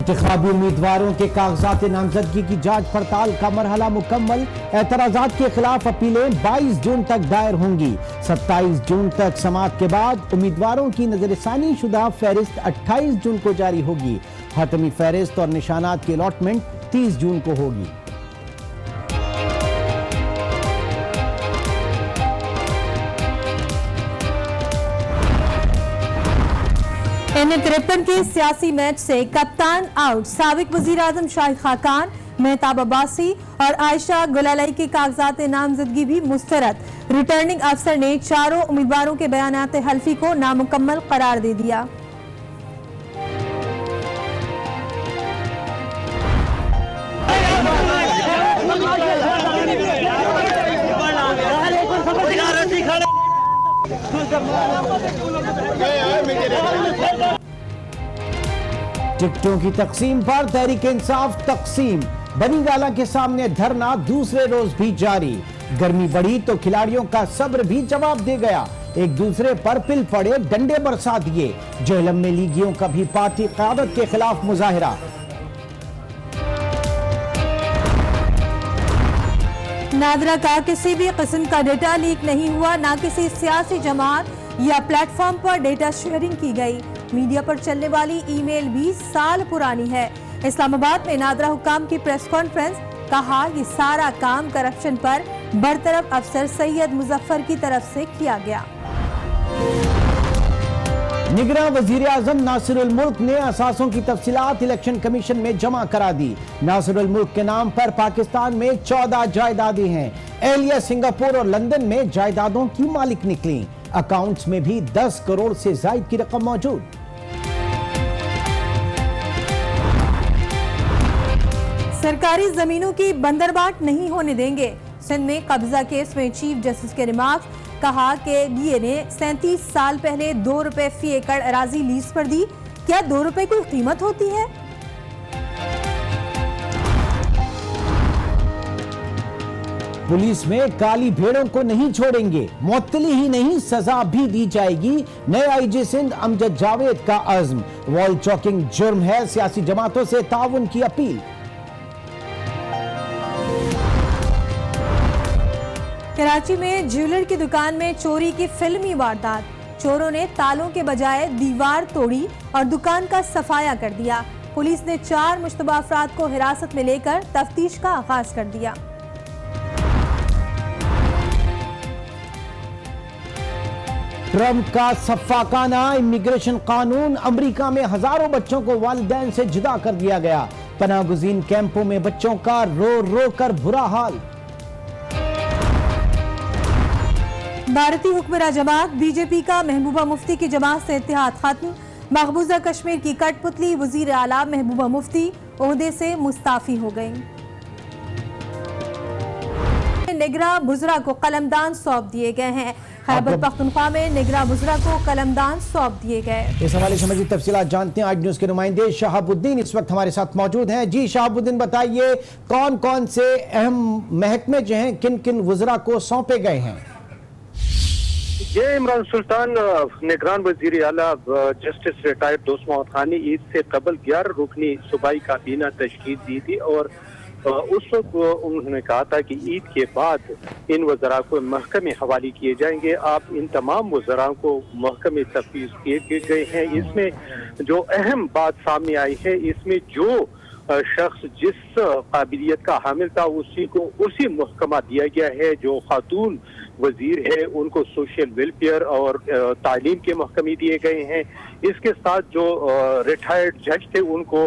इंतखाबी उम्मीदवारों के कागजात नामजदगी की जांच पड़ताल का मरहला मुकम्मल। एतराजात के खिलाफ अपीलें 22 जून तक दायर होंगी। 27 जून तक समाअत के बाद उम्मीदवारों की नजरसानी शुदा फहरिस्त 28 जून को जारी होगी। हतमी फहरिस्त और निशानात की अलॉटमेंट 30 जून को होगी। N53 के सियासी मैच से कप्तान आउट। साबिक वजीर आजम शाहिद खाकान, मेहताब अब्बासी और आयशा गुलालाई के कागजात नामजदगी भी मुस्तरद। रिटर्निंग अफसर ने चारों उम्मीदवारों के बयानात हल्फी को नामुकम्मल करार दे दिया। टिकटों की तकसीम पर तहरीक इंसाफ तकसीम। बनीगाला के सामने धरना दूसरे रोज भी जारी। गर्मी बढ़ी तो खिलाड़ियों का सब्र भी जवाब दे गया। एक दूसरे पर पिल पड़े, डंडे बरसा दिए। जेहलम में लीगियों का भी पार्टी क़यादत के खिलाफ मुजाहिरा। नादरा का किसी भी किस्म का डेटा लीक नहीं हुआ, ना किसी सियासी जमात या प्लेटफॉर्म पर डेटा शेयरिंग की गई। मीडिया पर चलने वाली ईमेल भी साल पुरानी है। इस्लामाबाद में नादरा हुकाम की प्रेस कॉन्फ्रेंस, कहा ये सारा काम करप्शन पर बरतरफ अफसर सैयद मुजफ्फर की तरफ से किया गया। निगरान वजीर आजम नासिरुल मुल्क ने असासों की तफसीलात इलेक्शन कमीशन में जमा करा दी। नासिरुल मुल्क के नाम पर पाकिस्तान में 14 जायदादें हैं। एहलिया सिंगापुर और लंदन में जायदादों की मालिक निकली। अकाउंट्स में भी 10 करोड़ से जायद की रकम मौजूद। सरकारी जमीनों की बंदरबाट नहीं होने देंगे। सिंध में कब्जा केस में चीफ जस्टिस के रिमार्क्स, कहा कि डीए ने 37 साल पहले 2 रुपए फी एकड़ अराजी लीज पर दी। क्या 2 रुपए कोई कीमत होती है? पुलिस में काली भेड़ों को नहीं छोड़ेंगे। मुअत्तली ही नहीं, सजा भी दी जाएगी। नए आईजी सिंध अमजद जावेद का अज़्म। वॉल चॉकिंग जुर्म है, सियासी जमातों से ताउन की अपील। कराची में ज्वेलर की दुकान में चोरी की फिल्मी वारदात। चोरों ने तालों के बजाय दीवार तोड़ी और दुकान का सफाया कर दिया। पुलिस ने 4 मुश्तबा अफराद को हिरासत में लेकर तफ्तीश का आगाज कर दिया। ट्रंप का सफ़ाकाना इमिग्रेशन कानून। अमेरिका में हजारों बच्चों को वालिदैन से जुदा कर दिया गया। पनाहगुज़ीन कैंपों में बच्चों का रो रो कर बुरा हाल। भारतीय हुक्मरान जमात बीजेपी का महबूबा मुफ्ती की जमात से इत्तेहाद खत्म। मकबूजा कश्मीर की कठपुतली वजीर आला महबूबा मुफ्ती ओहदे से मुस्ताफी हो गई। निगरां बुजरा को कलमदान सौंप दिए गए हैं। खैबर पख्तूनख्वा में निगरां बुजरा को कलमदान सौंप दिए गए। इस हवाले से मज़ीद तफसीलात जानते हैं। आज न्यूज़ के नुमाइंदे शहाबुद्दीन इस वक्त हमारे साथ मौजूद हैं। जी शहाबुद्दीन, बताइए कौन कौन से अहम महकमे जो हैं, किन किन वज़रा को सौंपे गए हैं? ये इमरान सुल्तान निगरान वजीर आला जस्टिस रिटायर्ड दोस्त मोहम्मद खानी ईद से कबल 11 रुकनी सूबाई काबीना तश्कील दी थी और उस वक्त उन्होंने कहा था कि ईद के बाद इन वज़रा को महकमे हवाले किए जाएंगे। आप इन तमाम वज़रा को महकमे तफवीज़ किए गए हैं। इसमें जो अहम बात सामने आई है, इसमें जो शख्स जिस काबिलियत का हामिल था उसी को उसी महकमा दिया गया है। जो खातून वजीर है उनको सोशल वेलफेयर और तालीम के महकमे दिए गए हैं। इसके साथ जो रिटायर्ड जज थे उनको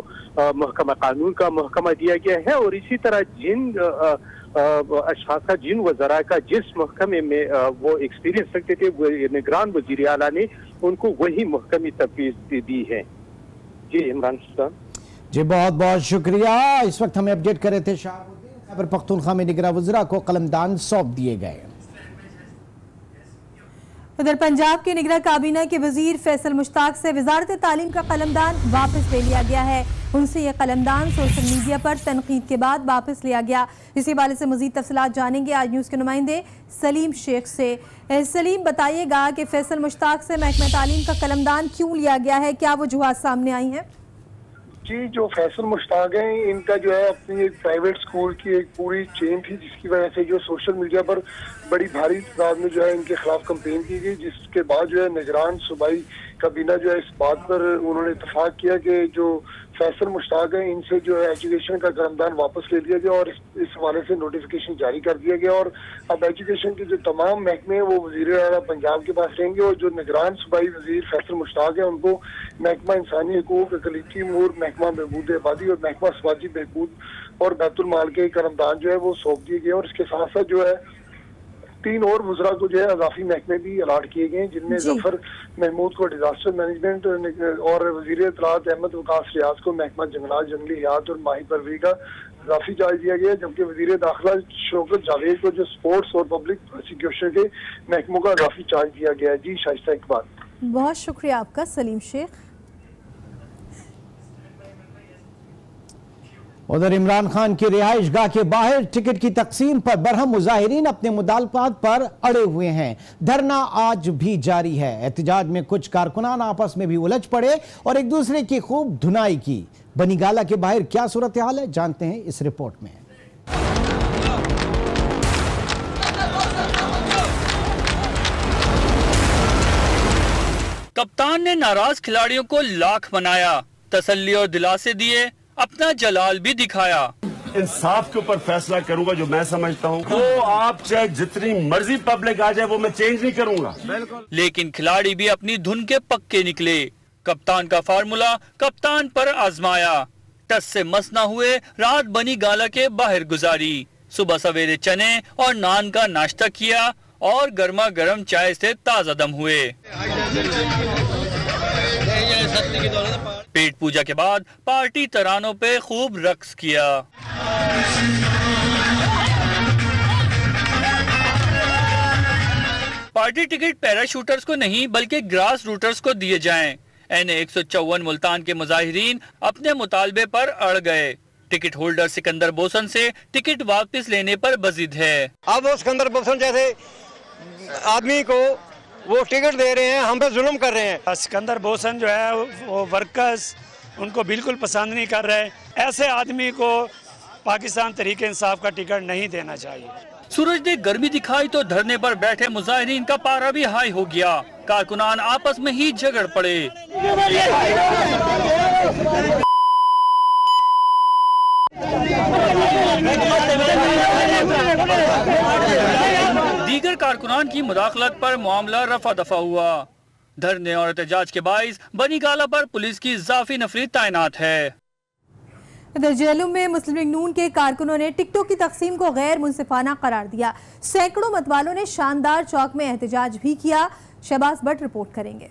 महकमा कानून का महकमा दिया गया है और इसी तरह जिन अशखास का, जिन वज़रा का जिस महकमे में वो एक्सपीरियंस रखते थे, वो निगरान वजीर आला ने उनको वही महकमी तफवीज़ दी है। जी इमरान सुल्तान जी, बहुत बहुत शुक्रिया। इस वक्त हमें अपडेट कर रहे थे शहाबुद्दीन। खैबर पख्तूनख्वा में निगरां वज़रा को कलमदान सौंप दिए गए। उधर पंजाब के निगरां काबीना के वजीर फैसल मुश्ताक से वजारत तालीम का कलमदान वापस ले लिया गया है। उनसे यह कलमदान सोशल मीडिया पर तनकीद के बाद वापस लिया गया। इसी हवाले से मजीद तफसीलात जानेंगे आज न्यूज़ के नुमाइंदे सलीम शेख से। सलीम, बताइएगा कि फैसल मुश्ताक से महकमा तालीम का कलमदान क्यों लिया गया है, क्या वजूहात सामने आई हैं? जी, जो फैसल मुश्ताक हैं, इनका जो है अपनी एक प्राइवेट स्कूल की एक पूरी चेन थी, जिसकी वजह से जो सोशल मीडिया पर बड़ी भारी तादाद में जो है इनके खिलाफ कंपेन की गई, जिसके बाद जो है निगरान सूबाई काबीना जो है इस बात पर उन्होंने इत्तेफाक किया कि जो फैसल मुश्ताक हैं इनसे जो है एजुकेशन का कदमदान वापस ले लिया गया और इस हवाले से नोटिफिकेशन जारी कर दिया गया। और अब एजुकेशन के जो तमाम महकमे हैं वो वज़ीर आला पंजाब के पास रहेंगे और जो निगरान सूबाई वज़ीर फैसल मुश्ताक है उनको महकमा इंसानी हकूक़, अक़लीती उमूर, महकमा बहबूद आबादी और महकमा समाजी बहबूद और बैतुल माल के कदमदान जो है वो सौंप दिए गए। और इसके साथ साथ जो है 3 और वज़रा को जो है अज़ाफ़ी महकमे भी अलाट किए गए हैं, जिनमें ज़फ़र महमूद को डिजास्टर मैनेजमेंट और वज़ीर इत्तलात अहमद वकास रियाज को महकमा जंगलात, जंगली हयात और माही परवरी का अज़ाफ़ी चार्ज दिया गया, जबकि वज़ीर दाखिला शौकत जावेद को जो स्पोर्ट्स और पब्लिक प्रोसिक्यूशन के महकमों का अज़ाफ़ी चार्ज दिया गया है। जी शाइस्ता इकबाल। बहुत शुक्रिया आपका सलीम शेख। उधर इमरान खान की रिहाइश गाह के बाहर टिकट की तकसीम पर बरहम मुजाहिरीन अपने मुतालबात पर अड़े हुए हैं। धरना आज भी जारी है। एहतजाज में कुछ कारकुनान आपस में भी उलझ पड़े और एक दूसरे की खूब धुनाई की। बनीगाला के बाहर क्या सूरत हाल है, जानते हैं इस रिपोर्ट में। कप्तान ने नाराज खिलाड़ियों को लाख मनाया, तसल्ली और दिलासे दिए, अपना जलाल भी दिखाया। इंसाफ के ऊपर फैसला करूंगा जो मैं समझता हूँ। वो आप चाहे जितनी मर्जी पब्लिक आ जाए वो मैं चेंज नहीं करूंगा। लेकिन खिलाड़ी भी अपनी धुन के पक्के निकले। कप्तान का फार्मूला कप्तान पर आजमाया। टस से मस न हुए, रात बनी गाला के बाहर गुजारी। सुबह सवेरे चने और नान का नाश्ता किया और गर्मा गर्म चाय से ताजा दम हुए। पेट पूजा के बाद पार्टी तरानों पे खूब रक्स किया। पार्टी टिकट पैराशूटर्स को नहीं बल्कि ग्रास रूटर्स को दिए जाएं। NA-154 मुल्तान के मुजाहिरीन अपने मुतालबे पर अड़ गए। टिकट होल्डर सिकंदर बोसन से टिकट वापस लेने पर बजिद है। अब वो सिकंदर बोसन जैसे आदमी को वो टिकट दे रहे हैं, हम पे जुल्म कर रहे हैं। सिकंदर बोसन जो है वो वर्कर्स उनको बिल्कुल पसंद नहीं कर रहे। ऐसे आदमी को पाकिस्तान तहरीक इंसाफ का टिकट नहीं देना चाहिए। सूरज ने गर्मी दिखाई तो धरने पर बैठे मुजाहिरीन का पारा भी हाई हो गया। कारकुनान आपस में ही झगड़ पड़े। दीगर कारकुनान की मुदाखलत पर मामला रफा दफा हुआ। धरने और एहतजाज के बाइस बनीगाला पर पुलिस की इजाफी नफरी तैनात है। इधर जेहलम में मुस्लिम लीग नून के कारकुनों ने टिकटों की तकसीम को गैर मुंसिफाना करार दिया। सैकड़ों मतवालों ने शानदार चौक में एहतजाज भी किया। शहबाज भट्ट रिपोर्ट करेंगे।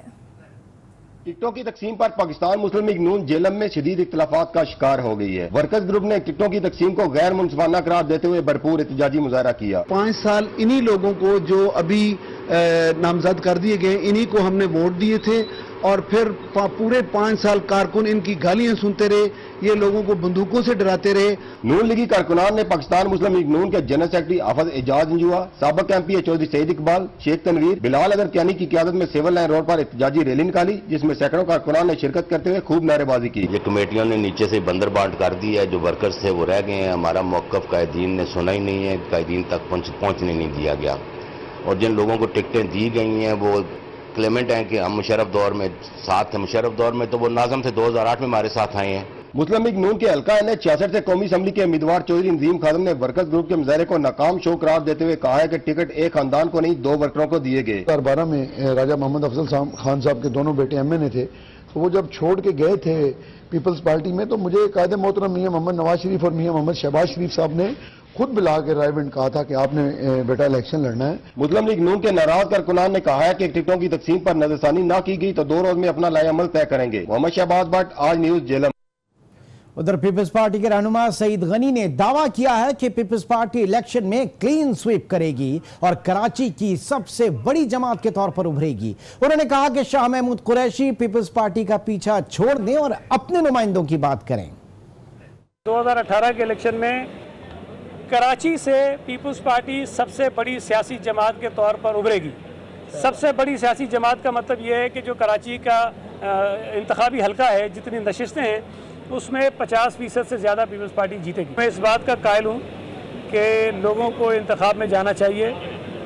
टिकटों की तकसीम पर पाकिस्तान मुस्लिम लीग नून जेहलम में शदीद इख्तलाफात का शिकार हो गई है। वर्कर्स ग्रुप ने टिकटों की तकसीम को गैर मुंसिफाना करार देते हुए भरपूर एहतजाजी मुजाहरा किया। 5 साल इन्हीं लोगों को जो अभी नामजद कर दिए गए, इन्हीं को हमने वोट दिए थे और फिर पूरे 5 साल कारकुन इनकी गालियां सुनते रहे, ये लोगों को बंदूकों से डराते रहे। नून लीगी कारकुनान ने पाकिस्तान मुस्लिम लीग नून के जनरल सेक्रेटरी हाफिज एजाज अंजुआ, साबिक MP चौधरी सईद इकबाल, शेख तनवीर, बिलाल अदर कियानी की क़यादत में सिविल लाइन रोड पर एहतजाजी रैली निकाली, जिसमें सैकड़ों कारकुनान ने शिरकत करते हुए खूब नारेबाजी की। ये कमेटियों ने नीचे से बंदर बांट कर दी है। जो वर्कर्स थे वो रह गए हैं। हमारा मौक़िफ़ कायदीन ने सुना ही नहीं है, कायदीन तक पहुँचने नहीं दिया गया। और जिन लोगों को टिकटें दी गई हैं वो क्लेमेंट हैं कि हम मुशर्रफ दौर में साथ थे। मुशर्रफ दौर में तो वो नाज़म थे, 2008 में हमारे साथ आए हैं। मुस्लिम लीग नून के हल्का NA-66 से कौमी असम्बली के उम्मीदवार चौधरी नजीम खादम ने वर्कर्स ग्रुप के मुजाहरे को नाकाम शो करार देते हुए कहा है कि टिकट एक खानदान को नहीं 2 वर्करों को दिए गए। 2012 में राजा मोहम्मद अफजल खान साहब के दोनों बेटे MNA थे, तो वो जब छोड़ के गए थे पीपल्स पार्टी में, तो मुझे कायदे मोहतरम मियां मोहम्मद नवाज शरीफ और मियां मोहम्मद शहबाज शरीफ साहब ने खुद बुला के रायबंद कहा था कि आपने बेटा इलेक्शन लड़ना है। मुस्लिम लीग नून के नाराज कारकुनान ने कहा है कि टिकटों की तकसीम पर नजरसानी न की गई तो 2 रोज में अपना लाएअमल तय करेंगे। मोहम्मद शहबाज भट्ट, आज न्यूज, जेहलम। उधर पीपल्स पार्टी के रहनुमा सईद गनी ने दावा किया है कि पीपल्स पार्टी इलेक्शन में क्लीन स्वीप करेगी और कराची की सबसे बड़ी जमात के तौर पर उभरेगी। उन्होंने कहा कि शाह महमूद कुरैशी पीपल्स पार्टी का पीछा छोड़ दें और अपने नुमाइंदों की बात करें। 2018 के इलेक्शन में कराची से पीपल्स पार्टी सबसे बड़ी सियासी जमात के तौर पर उभरेगी। सबसे बड़ी सियासी जमात का मतलब यह है कि जो कराची का इंतखाबी हल्का है, जितनी नशिस्तें हैं, उसमें 50% से ज़्यादा पीपल्स पार्टी जीतेगी। मैं इस बात का कायल हूँ कि लोगों को इंतखाब में जाना चाहिए,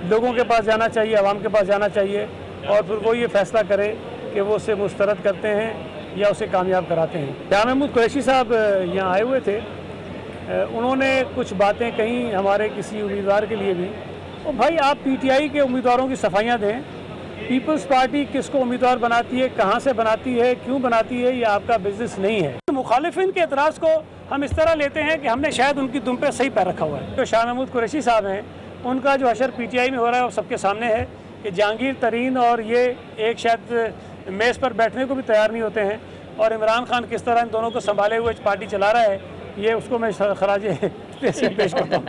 लोगों के पास जाना चाहिए, आवाम के पास जाना चाहिए और फिर वो ये फैसला करे कि वो उसे मुस्तरद करते हैं या उसे कामयाब कराते हैं। शाह महमूद कुरैशी साहब यहाँ आए हुए थे, उन्होंने कुछ बातें कहीं हमारे किसी उम्मीदवार के लिए भी। और भाई आप पीटीआई के उम्मीदवारों की सफाइयाँ दें, पीपल्स पार्टी किसको उम्मीदवार बनाती है, कहाँ से बनाती है, क्यों बनाती है, ये आपका बिजनेस नहीं है। तो मुखालिफिन के एतराज़ को हम इस तरह लेते हैं कि हमने शायद उनकी दुम पे सही पैर रखा हुआ है। जो शाह महमूद कुरैशी साहब हैं, उनका जो हशर पीटीआई में हो रहा है वो सबके सामने है कि जहांगीर तरीन और ये एक शायद मेज़ पर बैठने को भी तैयार नहीं होते हैं, और इमरान खान किस तरह इन दोनों को संभाले हुए पार्टी चला रहा है, ये उसको मैं खराजे पेश करता हूँ।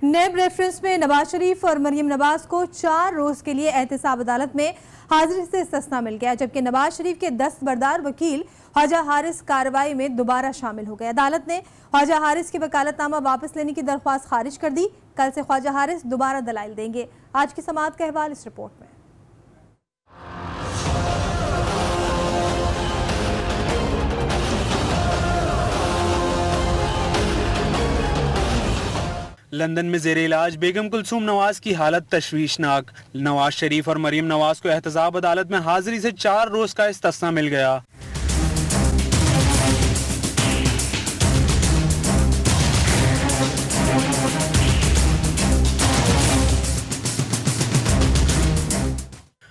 नेब रेफरेंस में नवाज शरीफ और मरियम नवाज को 4 रोज के लिए एहतसाब अदालत में हाजिरी से इस्तिस्ना मिल गया, जबकि नवाज शरीफ के दस्तबरदार वकील ख्वाजा हारिस कार्रवाई में दोबारा शामिल हो गए। अदालत ने ख्वाजा हारिस की वकालतनामा वापस लेने की दरख्वास्त खारिज कर दी। कल से ख्वाजा हारिस दोबारा दलाइल देंगे। आज की समाअत का अहवाल इस रिपोर्ट में। लंदन में ज़ेरे इलाज बेगम कुलसूम नवाज की हालत तशवीशनाक। नवाज शरीफ और मरियम नवाज को एहतसाब अदालत में हाजिरी से 4 रोज का इस्तिस्ना मिल गया।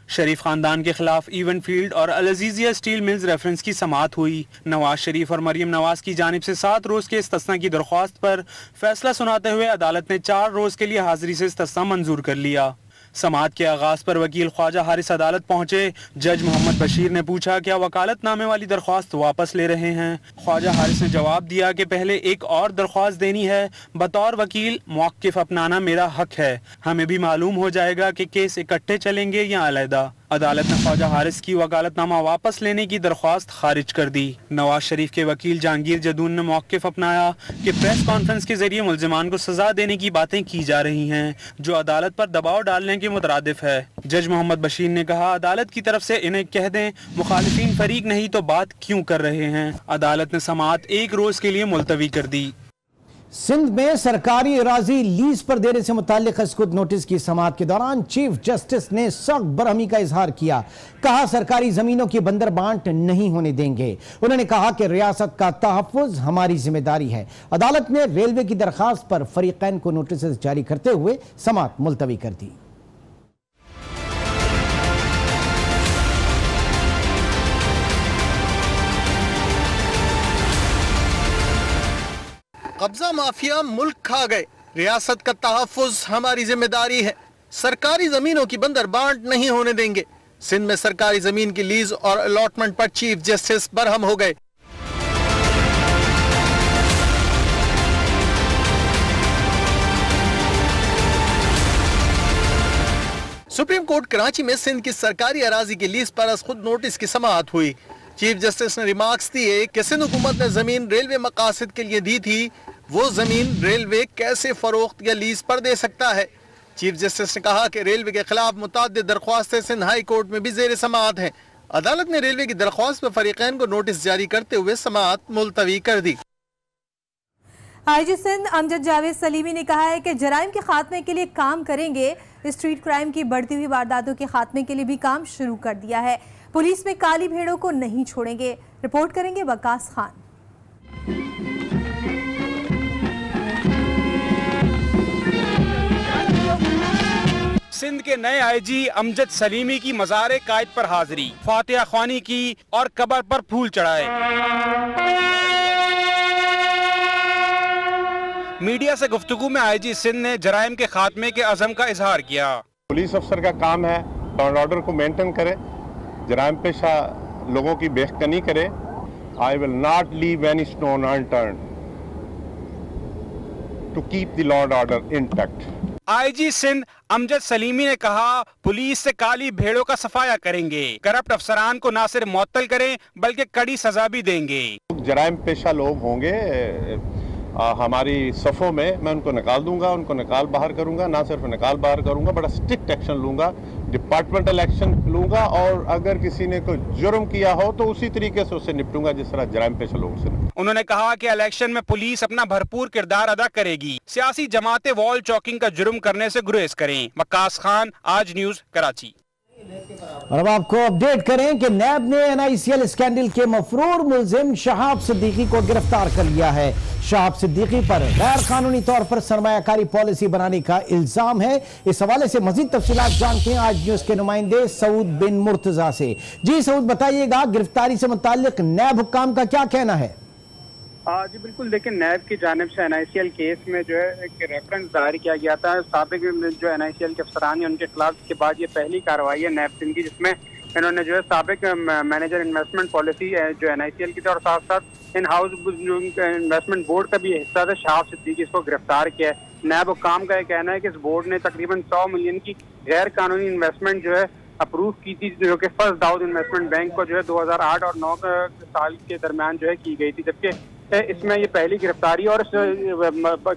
शरीफ खानदान के खिलाफ इवन फील्ड और अल अजीजिया स्टील मिल्स रेफरेंस की समाअत हुई। नवाज शरीफ और मरियम नवाज की जानिब से 7 रोज के इस्तिस्ना की दरख्वास्त पर फैसला सुनाते हुए अदालत ने 4 रोज के लिए हाजिरी से इस्तिस्ना मंजूर कर लिया। समाअत के आगाज पर वकील ख्वाजा हारिस अदालत पहुंचे। जज मोहम्मद बशीर ने पूछा क्या वकालतनामे वाली दरख्वास्त वापस ले रहे हैं। ख्वाजा हारिस ने जवाब दिया कि पहले एक और दरख्वास्त देनी है, बतौर वकील मौक़िफ़ अपनाना मेरा हक है, हमें भी मालूम हो जाएगा कि केस इकट्ठे चलेंगे या अलहदा। अदालत ने ख्वाजा हारिस की वकालतनामा वापस लेने की दरख्वास्त खारिज कर दी। नवाज शरीफ के वकील जहांगीर जदून ने मौक़िफ़ अपनाया कि प्रेस कॉन्फ्रेंस के जरिए मुल्ज़िमान को सजा देने की बातें की जा रही हैं, जो अदालत पर दबाव डालने के मुतरादिफ है। जज मोहम्मद बशीर ने कहा अदालत की तरफ से इन्हें कह दें मुखालिफिन फरीक नहीं तो बात क्यों कर रहे हैं। अदालत ने समाअत 1 रोज के लिए मुलतवी कर दी। सिंध में सरकारी अराजी लीज पर देने से मुताल्लिक खुद नोटिस की समाअत के दौरान चीफ जस्टिस ने सख्त बरहमी का इजहार किया। कहा सरकारी जमीनों की बंदर बांट नहीं होने देंगे। उन्होंने कहा कि रियासत का तहफ़्फ़ुज़ हमारी जिम्मेदारी है। अदालत ने रेलवे की दरखास्त पर फरीक़ैन को नोटिस जारी करते हुए समाअत मुलतवी कर दी। कब्जा माफिया मुल्क खा गए, रियासत का तहफ़्फ़ुज़ हमारी जिम्मेदारी है, सरकारी जमीनों की बंदर बांट नहीं होने देंगे। सिंध में सरकारी जमीन की लीज और अलॉटमेंट पर चीफ जस्टिस बरहम हो गए। सुप्रीम कोर्ट कराची में सिंध की सरकारी अराजी की लीज पर खुद नोटिस की समाअत हुई। चीफ जस्टिस ने रिमार्क्स दिए कि सिंध हुकूमत ने जमीन रेलवे मकासद के लिए दी थी, वो जमीन रेलवे कैसे फरोख्त या लीज पर दे सकता है। चीफ जस्टिस ने कहा कि रेलवे के खिलाफ मुतअद्दिद दरख्वास्तें सिंध हाई कोर्ट में भी ज़ेर समाअत हैं। अदालत ने रेलवे की दरख्वास्त पर फरीक़ैन को नोटिस जारी करते हुए समाअत मुलतवी कर दी। आईजी सिंध अमजद जावेद सलीमी ने कहा है कि जराइम के खात्मे के लिए काम करेंगे। स्ट्रीट क्राइम की बढ़ती हुई वारदातों के खात्मे के लिए भी काम शुरू कर दिया है। पुलिस में काली भेड़ों को नहीं छोड़ेंगे। रिपोर्ट करेंगे वकास खान। सिंध के नए आईजी अमजद सलीमी की मज़ार कायद पर हाजिरी, फातिहा ख्वानी की और कब्र पर फूल चढ़ाए। मीडिया से गुफ्तगू में आईजी सिंध ने जराइम के खात्मे के अज़म का इजहार किया। पुलिस अफसर का काम है लॉ एंड ऑर्डर को मेंटेन करे, जराइम पेशा लोगों की बेखकनी करे। I will not leave any stone unturned to keep the law and order intact. IG Sindh Amjad Saleemi ने कहा पुलिस से काली भेड़ों का सफाया करेंगे, करप्ट अफसरान को ना सिर्फ मुअत्तल करें बल्कि कड़ी सजा भी देंगे। जराइम पेशा लोग होंगे, हमारी सफ़ों में, मैं उनको निकाल दूंगा, उनको निकाल बाहर करूंगा। ना सिर्फ निकाल बाहर करूंगा, बड़ा स्ट्रिक्ट एक्शन लूंगा, डिपार्टमेंटल एक्शन लूंगा, और अगर किसी ने कोई जुर्म किया हो तो उसी तरीके से उससे निपटूंगा जिस तरह जराइम पेशा लोगों से। उन्होंने कहा कि इलेक्शन में पुलिस अपना भरपूर किरदार अदा करेगी। सियासी जमातें वॉल चौकिंग का जुर्म करने से गुरेज करें। वक्कास खान, आज न्यूज, कराची। और अब आपको अपडेट करें कि नैब ने NICL स्कैंडल के मफरूर मुलजिम शहाब सिद्दीकी को गिरफ्तार कर लिया है। शहाब सिद्दीकी पर गैर कानूनी तौर पर सरमायाकारी पॉलिसी बनाने का इल्जाम है। इस हवाले से मजीद तफसीलात जानते हैं आज न्यूज के नुमाइंदे सऊद बिन मुर्तजा से। जी सऊद, बताइएगा गिरफ्तारी से मुताल्लिक नैब हुक्काम का क्या कहना है? जी बिल्कुल, देखिए नैब की जानिब से NICL केस में जो है एक रेफरेंस दायर किया गया था। साबिक जो NICL के अफसरान है उनके खिलाफ, के बाद ये पहली कार्रवाई है नैब सिंध की, जिसमें इन्होंने जो है साबिक मैनेजर इन्वेस्टमेंट पॉलिसी जो NICL की थी और साथ साथ इन हाउस इन्वेस्टमेंट बोर्ड का भी हिस्सा था शहाब सिद्दीकी, इसको गिरफ्तार किया है। नैब हुक्काम का यह कहना है कि इस बोर्ड ने तकरीबन 100 मिलियन की गैर कानूनी इन्वेस्टमेंट जो है अप्रूव की थी, जो कि फर्स्ट दाऊद इन्वेस्टमेंट बैंक को जो है 2008 और 9 साल के दरमियान जो है की गई थी, जबकि इसमें ये पहली गिरफ्तारी। और इस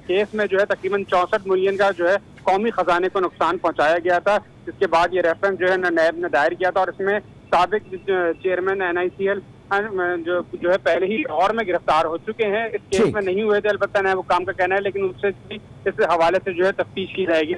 केस में जो है तकरीबन 64 मिलियन का जो है कौमी खजाने को नुकसान पहुंचाया गया था। इसके बाद ये रेफरेंस जो है नैब ने दायर किया था और इसमें साबिक चेयरमैन NICL जो है पहले ही लाहौर में गिरफ्तार हो चुके हैं। इस केस में नहीं हुए थे, अलबत्ता नैब हुक्काम का कहना है, लेकिन उससे इस हवाले से जो है तफ्तीश की जाएगी।